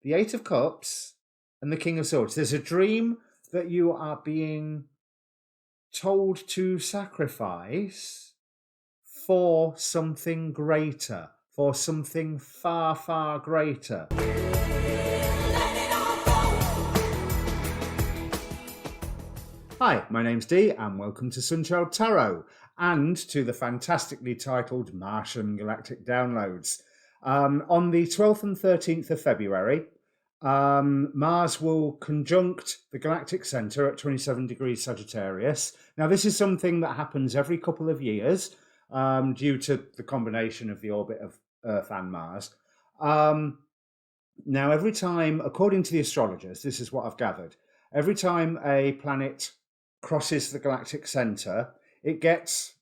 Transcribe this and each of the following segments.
the Eight of Cups, and the King of Swords. There's a dream that you are being told to sacrifice for something greater, for something far, far greater. Hi, my name's Dee and welcome to Sunchild Tarot and to the fantastically titled Martian Galactic Downloads. On the 12th and 13th of February, Mars will conjunct the Galactic Centre at 27 degrees Sagittarius. Now, this is something that happens every couple of years due to the combination of the orbit of Earth and Mars. Now, every time, according to the astrologers, this is what I've gathered, every time a planet crosses the galactic centre, it gets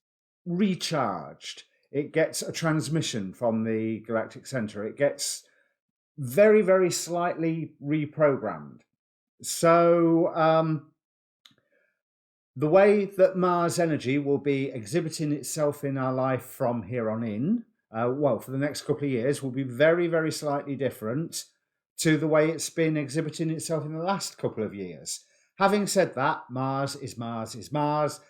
recharged. It gets a transmission from the galactic centre. It gets very, very slightly reprogrammed. So the way that Mars energy will be exhibiting itself in our life from here on in, for the next couple of years, will be very, very slightly different to the way it's been exhibiting itself in the last couple of years. Having said that, Mars is Mars is Mars.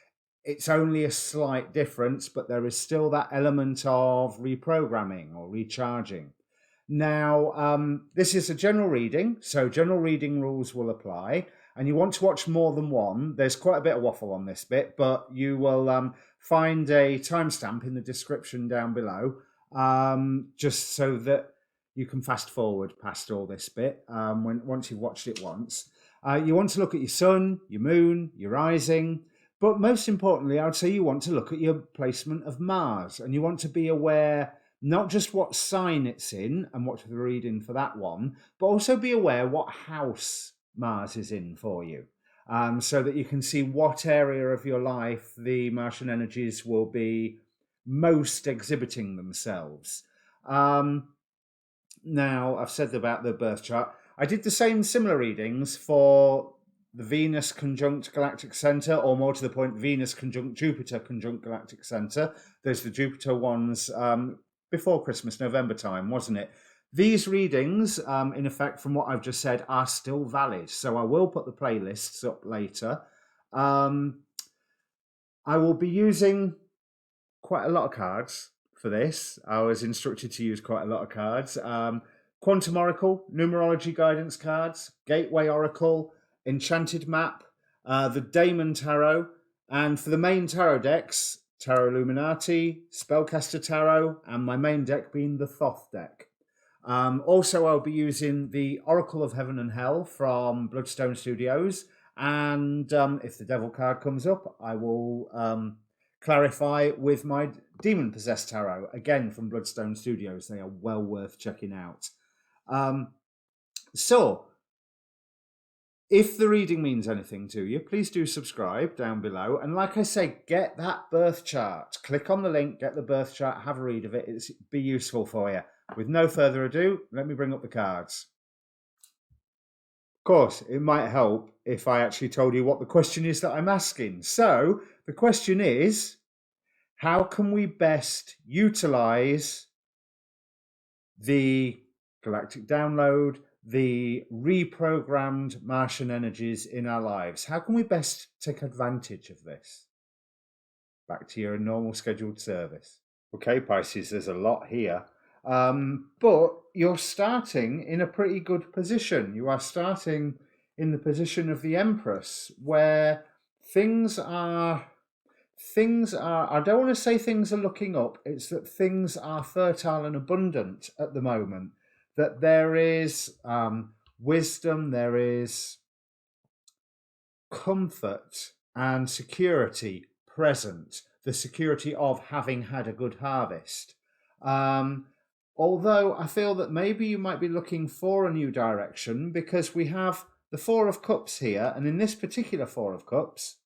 It's only a slight difference, but there is still that element of reprogramming or recharging. Now, this is a general reading, so general reading rules will apply, and you want to watch more than one. There's quite a bit of waffle on this bit, but you will find a timestamp in the description down below, just so that you can fast forward past all this bit once you've watched it once. You want to look at your sun, your moon, your rising, but most importantly, I would say you want to look at your placement of Mars, and you want to be aware not just what sign it's in and watch the reading for that one, but also be aware what house Mars is in for you, so that you can see what area of your life the Martian energies will be most exhibiting themselves. Now, I've said about the birth chart. I did the similar readings for the Venus conjunct Galactic Centre, or more to the point, Venus conjunct Jupiter conjunct Galactic Centre. There's the Jupiter ones before Christmas, November time, wasn't it? These readings, in effect, from what I've just said, are still valid. So I will put the playlists up later. I will be using quite a lot of cards for this. I was instructed to use quite a lot of cards. Quantum Oracle, Numerology Guidance cards, Gateway Oracle, Enchanted Map, the Daemon Tarot, and for the main tarot decks, Tarot Illuminati, Spellcaster Tarot, and my main deck being the Thoth deck. Also, I'll be using the Oracle of Heaven and Hell from Bloodstone Studios, and if the Devil card comes up, I will clarify with my Demon Possessed Tarot, again from Bloodstone Studios. They are well worth checking out. So, if the reading means anything to you, please do subscribe down below. And like I say, get that birth chart. Click on the link, get the birth chart, have a read of it. It'll be useful for you. With no further ado, let me bring up the cards. Of course, it might help if I actually told you what the question is that I'm asking. So, the question is, how can we best utilize the galactic download, the reprogrammed Martian energies in our lives? How can we best take advantage of this? Back to your normal scheduled service. Okay, Pisces, there's a lot here. But you're starting in a pretty good position. You are starting in the position of the Empress, where things are, I don't want to say things are looking up, it's that things are fertile and abundant at the moment. That there is wisdom, there is comfort and security present, the security of having had a good harvest. Although I feel that maybe you might be looking for a new direction, because we have the Four of Cups here, and in this particular Four of Cups,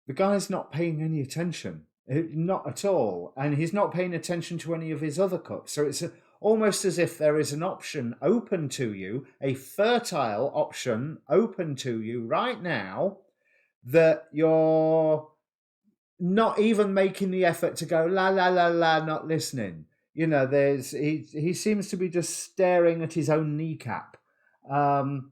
the guy's not paying any attention. Not at all. And he's not paying attention to any of his other cups. So it's almost as if there is an option open to you, a fertile option open to you right now, that you're not even making the effort to go, la, la, la, la, not listening. You know, he seems to be just staring at his own kneecap. And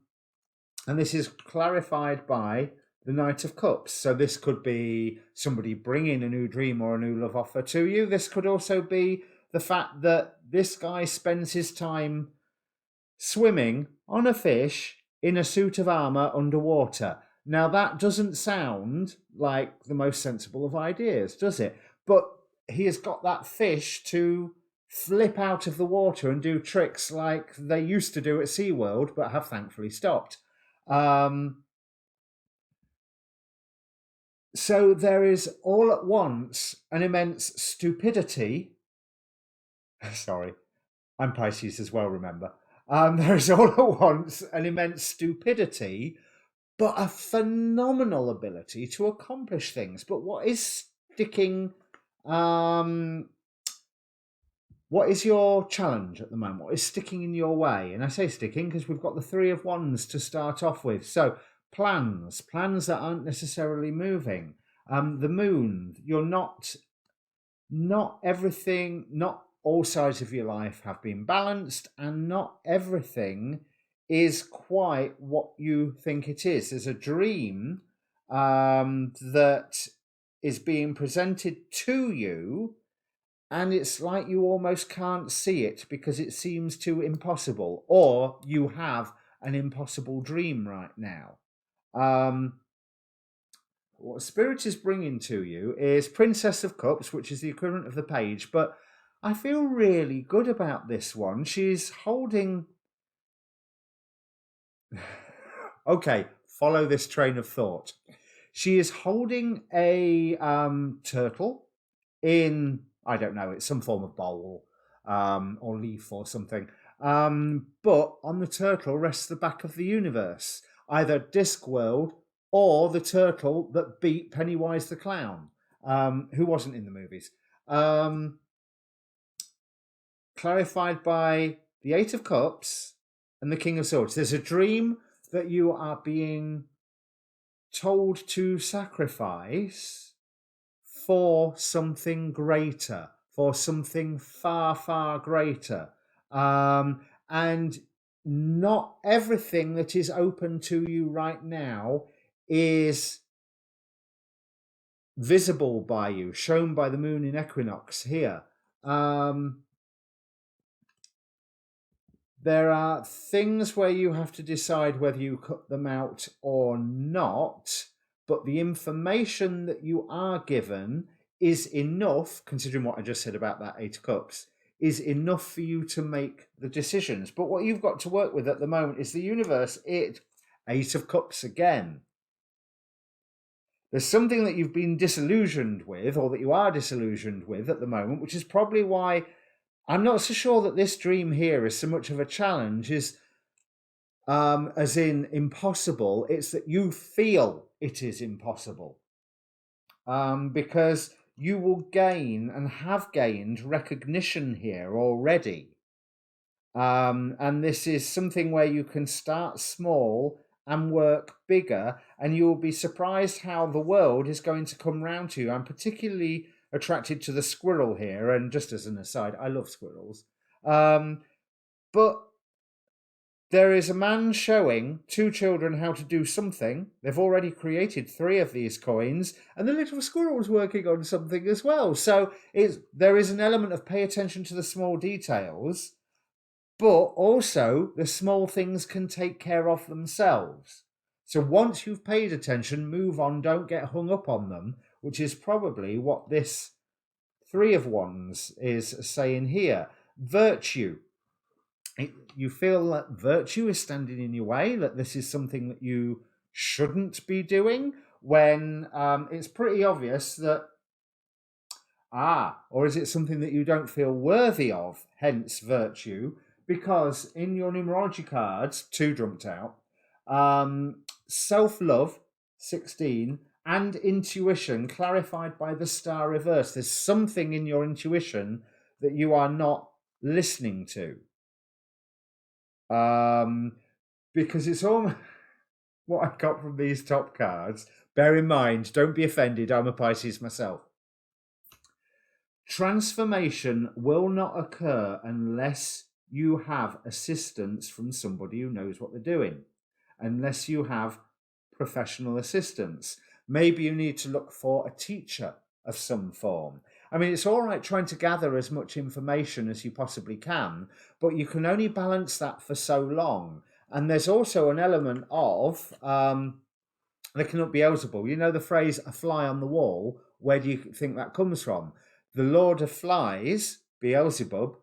this is clarified by the Knight of Cups. So this could be somebody bringing a new dream or a new love offer to you. This could also be the fact that this guy spends his time swimming on a fish in a suit of armor underwater. Now, that doesn't sound like the most sensible of ideas, does it? But he has got that fish to flip out of the water and do tricks like they used to do at SeaWorld, but have thankfully stopped. So there is all at once an immense stupidity. Sorry, I'm Pisces as well, remember. There is all at once an immense stupidity, but a phenomenal ability to accomplish things. But what is sticking? What is your challenge at the moment? What is sticking in your way? And I say sticking because we've got the Three of Wands to start off with. So plans that aren't necessarily moving. The moon, you're not everything, not all sides of your life have been balanced, and not everything is quite what you think it is. There's a dream that is being presented to you, and it's like you almost can't see it because it seems too impossible, or you have an impossible dream right now. What Spirit is bringing to you is Princess of Cups, which is the equivalent of the Page, but I feel really good about this one. She's holding... Okay, follow this train of thought. She is holding a turtle in, I don't know, it's some form of bowl or leaf or something. But on the turtle rests the back of the universe, either Discworld or the turtle that beat Pennywise the Clown, who wasn't in the movies. Clarified by the Eight of Cups and the King of Swords. There's a dream that you are being told to sacrifice for something greater, for something far, far greater. And not everything that is open to you right now is visible by you, shown by the moon in equinox here. There are things where you have to decide whether you cut them out or not, but the information that you are given is enough, considering what I just said about that Eight of Cups, is enough for you to make the decisions. But what you've got to work with at the moment is the universe, Eight of Cups again. There's something that you've been disillusioned with, or that you are disillusioned with at the moment, which is probably why I'm not so sure that this dream here is so much of a challenge as in impossible. It's that you feel it is impossible. Because you will gain and have gained recognition here already. And this is something where you can start small and work bigger, and you'll be surprised how the world is going to come round to you. I'm particularly attracted to the squirrel here, and just as an aside, I love squirrels. But there is a man showing two children how to do something. They've already created 3 of these coins, and the little squirrel's working on something as well. So there is an element of pay attention to the small details, but also the small things can take care of themselves. So once you've paid attention, move on, don't get hung up on them, which is probably what this Three of Wands is saying here. Virtue. You feel that virtue is standing in your way, that this is something that you shouldn't be doing, when it's pretty obvious that, or is it something that you don't feel worthy of, hence virtue? Because in your numerology cards, 2 jumped out, self-love, 16, and intuition, clarified by the star reverse. There's something in your intuition that you are not listening to. Because it's all what I got from these top cards. Bear in mind, don't be offended, I'm a Pisces myself. Transformation will not occur unless you have assistance from somebody who knows what they're doing, unless you have professional assistance. Maybe you need to look for a teacher of some form. I mean, it's all right trying to gather as much information as you possibly can, but you can only balance that for so long. And there's also an element of they cannot be Beelzebul. You know the phrase "a fly on the wall." Where do you think that comes from? The Lord of Flies, Beelzebub,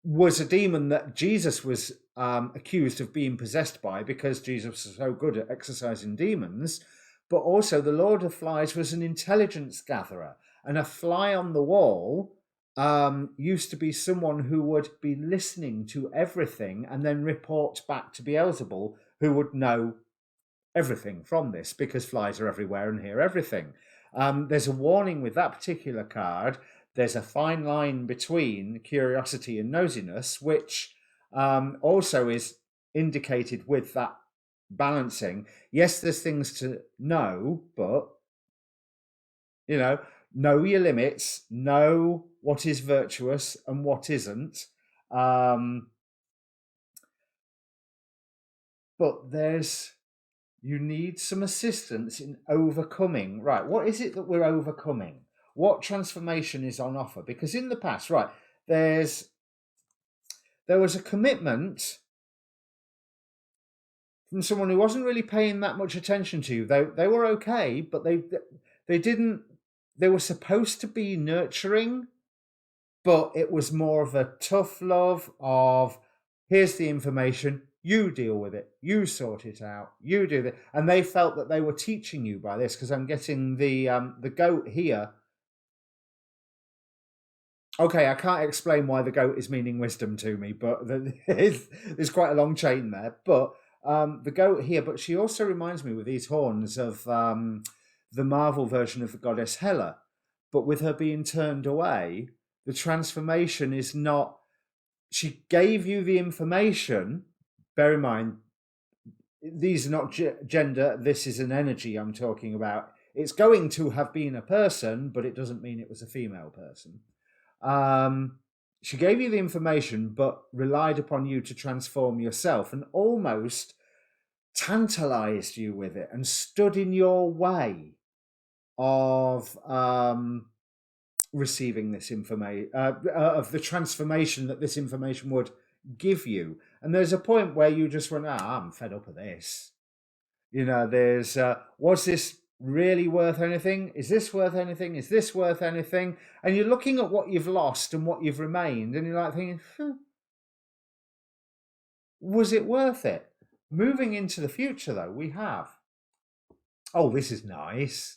was a demon that Jesus was accused of being possessed by because Jesus was so good at exorcising demons. But also the Lord of Flies was an intelligence gatherer, and a fly on the wall used to be someone who would be listening to everything and then report back to Beelzebul, who would know everything from this because flies are everywhere and hear everything. There's a warning with that particular card. There's a fine line between curiosity and nosiness, which also is indicated with that balancing. Yes, there's things to know, but know your limits, know what is virtuous and what isn't. But you need some assistance in overcoming. Right, what is it that we're overcoming? What transformation is on offer? Because in the past, right, there was a commitment from someone who wasn't really paying that much attention to you. They were okay, but they didn't. They were supposed to be nurturing, but it was more of a tough love of, here's the information, you deal with it, you sort it out, you do that. And they felt that they were teaching you by this, because I'm getting the goat here. Okay, I can't explain why the goat is meaning wisdom to me, but there's quite a long chain there. But the goat here, but she also reminds me with these horns of the Marvel version of the goddess Hela. But with her being turned away, the transformation is not, she gave you the information. Bear in mind, these are not gender, this is an energy I'm talking about. It's going to have been a person, but it doesn't mean it was a female person. She gave you the information, but relied upon you to transform yourself, and almost tantalized you with it and stood in your way of receiving this information, of the transformation that this information would give you. And there's a point where you just went, I'm fed up of this. There's, was this really worth anything? Is this worth anything? Is this worth anything? And you're looking at what you've lost and what you've remained, and you're like thinking, was it worth it? Moving into the future, though, we have, this is nice.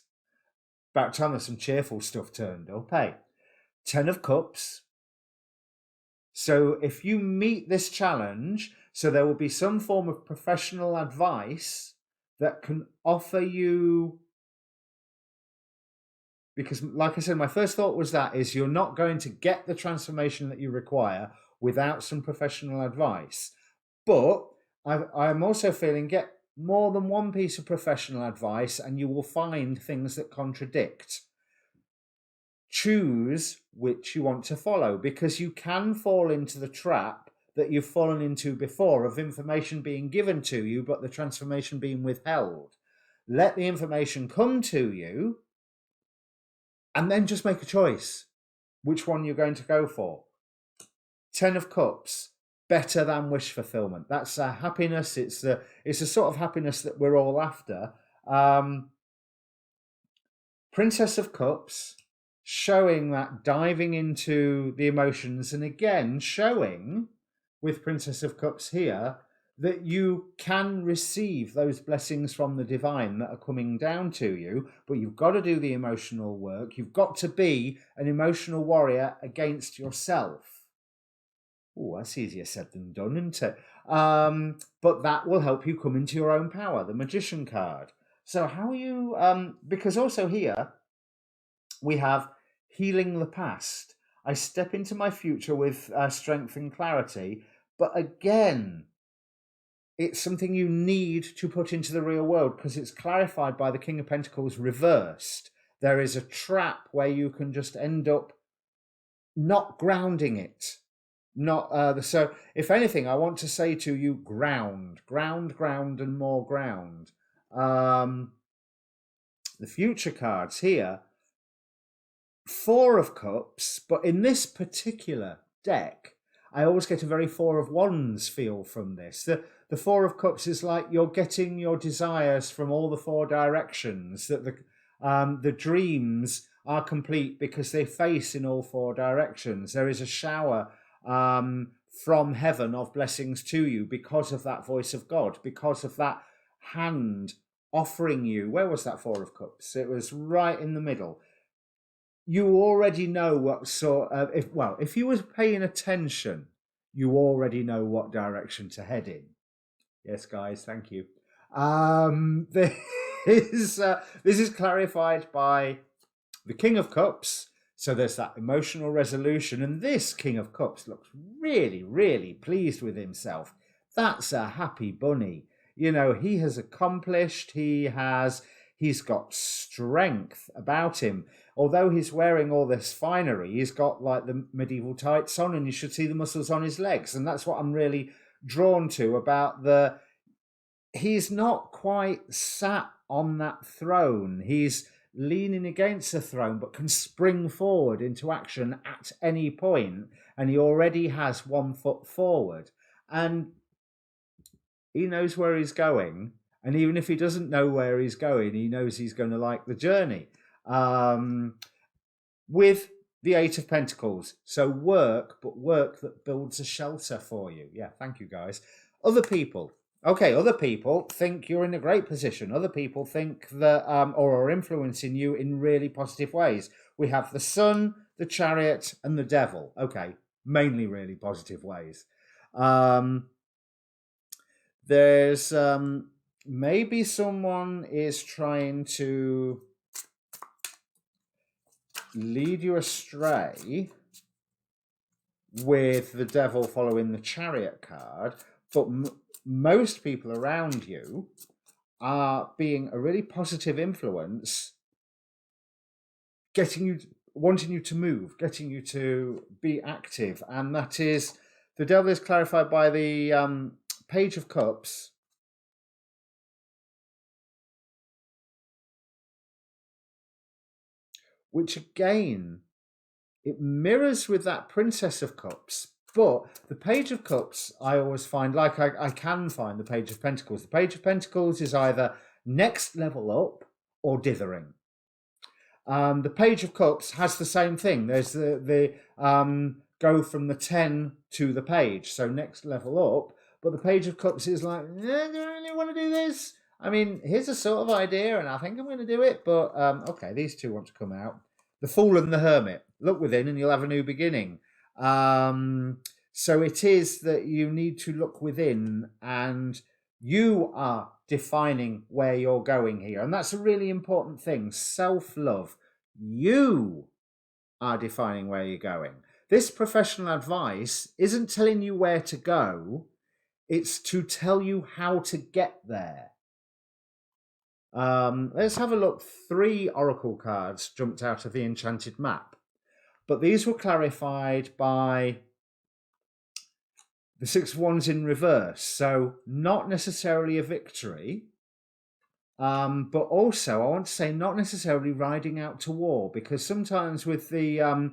About time there's some cheerful stuff turned up. Hey, 10 of Cups. So if you meet this challenge, so there will be some form of professional advice that can offer you, because like I said, my first thought was is you're not going to get the transformation that you require without some professional advice. But I'm also feeling, get more than one piece of professional advice and you will find things that contradict. Choose which you want to follow, because you can fall into the trap that you've fallen into before of information being given to you, but the transformation being withheld. Let the information come to you and then just make a choice which one you're going to go for. 10 of Cups, better than wish fulfillment. That's a happiness. It's a sort of happiness that we're all after. Princess of Cups, showing that diving into the emotions, and again showing with Princess of Cups here that you can receive those blessings from the divine that are coming down to you, but you've got to do the emotional work. You've got to be an emotional warrior against yourself. Oh, that's easier said than done, isn't it? But that will help you come into your own power, the Magician card. So how are you, because also here we have healing the past. I step into my future with strength and clarity, but again, it's something you need to put into the real world because it's clarified by the King of Pentacles reversed. There is a trap where you can just end up not grounding it. So if anything, I want to say to you, ground, and more ground. The future cards here, 4 of Cups, but in this particular deck, I always get a very 4 of Wands feel from this. The 4 of Cups is like you're getting your desires from all the 4 directions, that the dreams are complete because they face in all 4 directions. There is a shower from heaven of blessings to you because of that voice of God, because of that hand offering you. Where was that 4 of Cups? It was right in the middle. You already know what sort of, if you was paying attention, you already know what direction to head in. Yes, guys, thank you. This is clarified by the King of Cups. So there's that emotional resolution, and this King of Cups looks really, really pleased with himself. That's a happy bunny. You know, he has accomplished, he's got strength about him. Although he's wearing all this finery, he's got like the medieval tights on, and you should see the muscles on his legs. And that's what I'm really drawn to about he's not quite sat on that throne. He's leaning against the throne, but can spring forward into action at any point. And he already has 1 foot forward. And he knows where he's going. And even if he doesn't know where he's going, he knows he's going to like the journey. With the 8 of Pentacles. So work, but work that builds a shelter for you. Yeah, thank you, guys. Other people. Okay, other people think you're in a great position. Other people think that, or are influencing you in really positive ways. We have the Sun, the Chariot, and the Devil. Okay, mainly really positive ways. There's maybe someone is trying to lead you astray with the Devil following the Chariot card, but most people around you are being a really positive influence, wanting you to move, getting you to be active. And that is, the Devil is clarified by the Page of Cups. Which again, it mirrors with that Princess of Cups. But the Page of Cups, I always find, like I can find the Page of Pentacles. The Page of Pentacles is either next level up or dithering. The Page of Cups has the same thing. There's the go from the 10 to the page, so next level up. But the Page of Cups is like, do I really want to do this? I mean, here's a sort of idea, and I think I'm going to do it. But okay, these two want to come out. The Fool and the Hermit. Look within, and you'll have a new beginning. So it is that you need to look within, and you are defining where you're going here. And that's a really important thing. Self-love. You are defining where you're going. This professional advice isn't telling you where to go. It's to tell you how to get there. Let's have a look. 3 oracle cards jumped out of the enchanted map. But these were clarified by the 6 of Wands in reverse. So not necessarily a victory. But also, I want to say, not necessarily riding out to war. Because sometimes with the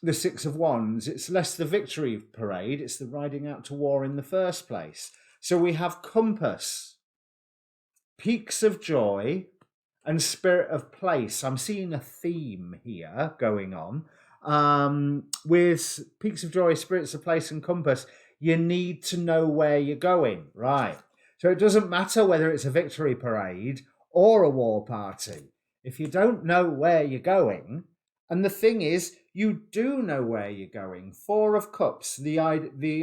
6 of Wands, it's less the victory parade. It's the riding out to war in the first place. So we have Compass, Peaks of Joy, and Spirit of Place. I'm seeing a theme here going on. With Peaks of Joy, Spirits of Place, and Compass, you need to know where you're going, right? So it doesn't matter whether it's a victory parade or a war party. If you don't know where you're going, and the thing is, you do know where you're going. 4 of Cups, the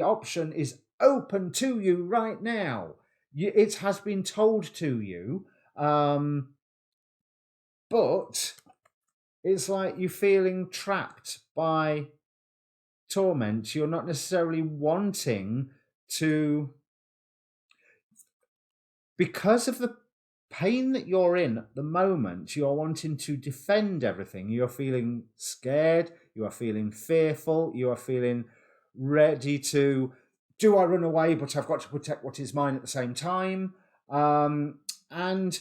option is open to you right now. It has been told to you, but it's like you're feeling trapped by torment. You're not necessarily wanting to, because of the pain that you're in at the moment, you're wanting to defend everything. You're feeling scared, you are feeling fearful, you are feeling ready to, do I run away, but I've got to protect what is mine at the same time? And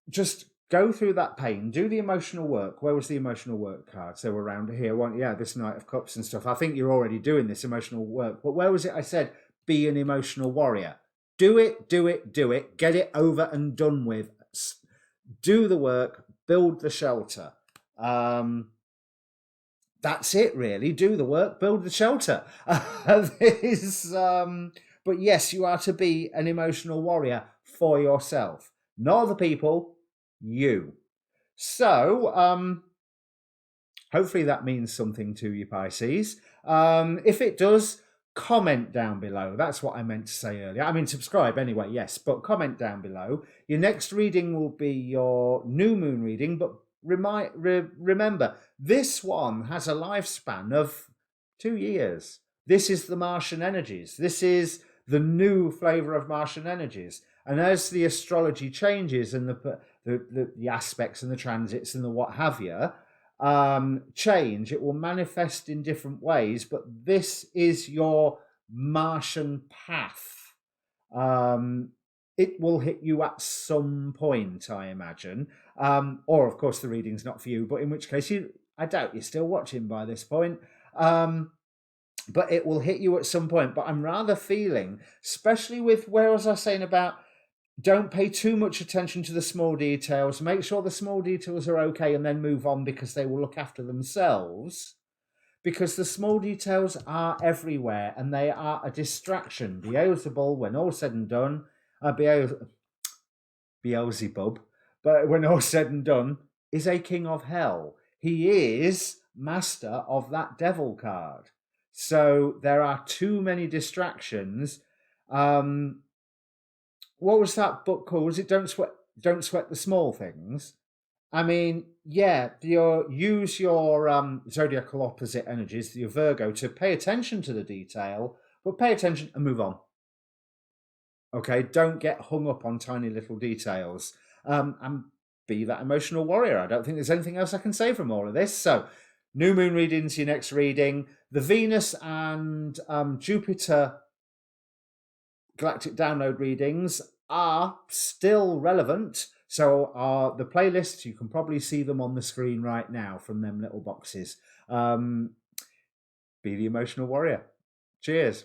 just go through that pain, do the emotional work. Where was the emotional work card? So around here, this Knight of Cups and stuff. I think you're already doing this emotional work, but where was it? I said, be an emotional warrior. Do it, do it, do it. Get it over and done with. Do the work, build the shelter. That's it, really. Do the work, build the shelter. But yes, you are to be an emotional warrior for yourself. Not other people, you. So, hopefully that means something to you, Pisces. If it does, comment down below. That's what I meant to say earlier. I mean, subscribe anyway, yes, but comment down below. Your next reading will be your new moon reading, but remember, this one has a lifespan of 2 years. This is the Martian energies. This is the new flavour of Martian energies. And as the astrology changes and the aspects and the transits and the what have you change, it will manifest in different ways. But this is your Martian path. It will hit you at some point, I imagine. Or, of course, the reading's not for you, but in which case, I doubt you're still watching by this point. But it will hit you at some point. But I'm rather feeling, especially with where was I saying about don't pay too much attention to the small details. Make sure the small details are okay and then move on because they will look after themselves. Because the small details are everywhere and they are a distraction. Beelzebub, when all said and done, Beelzebub, but when all said and done, is a king of hell. He is master of that devil card. So there are too many distractions. What was that book called? Was it Don't Sweat the Small Things? I mean, yeah, use your zodiacal opposite energies, your Virgo, to pay attention to the detail, but pay attention and move on. Okay, don't get hung up on tiny little details. And be that emotional warrior. I don't think there's anything else I can say from all of this. So, new moon readings, your next reading. The Venus and Jupiter galactic download readings are still relevant. So the playlists, you can probably see them on the screen right now from them little boxes. Be the emotional warrior. Cheers.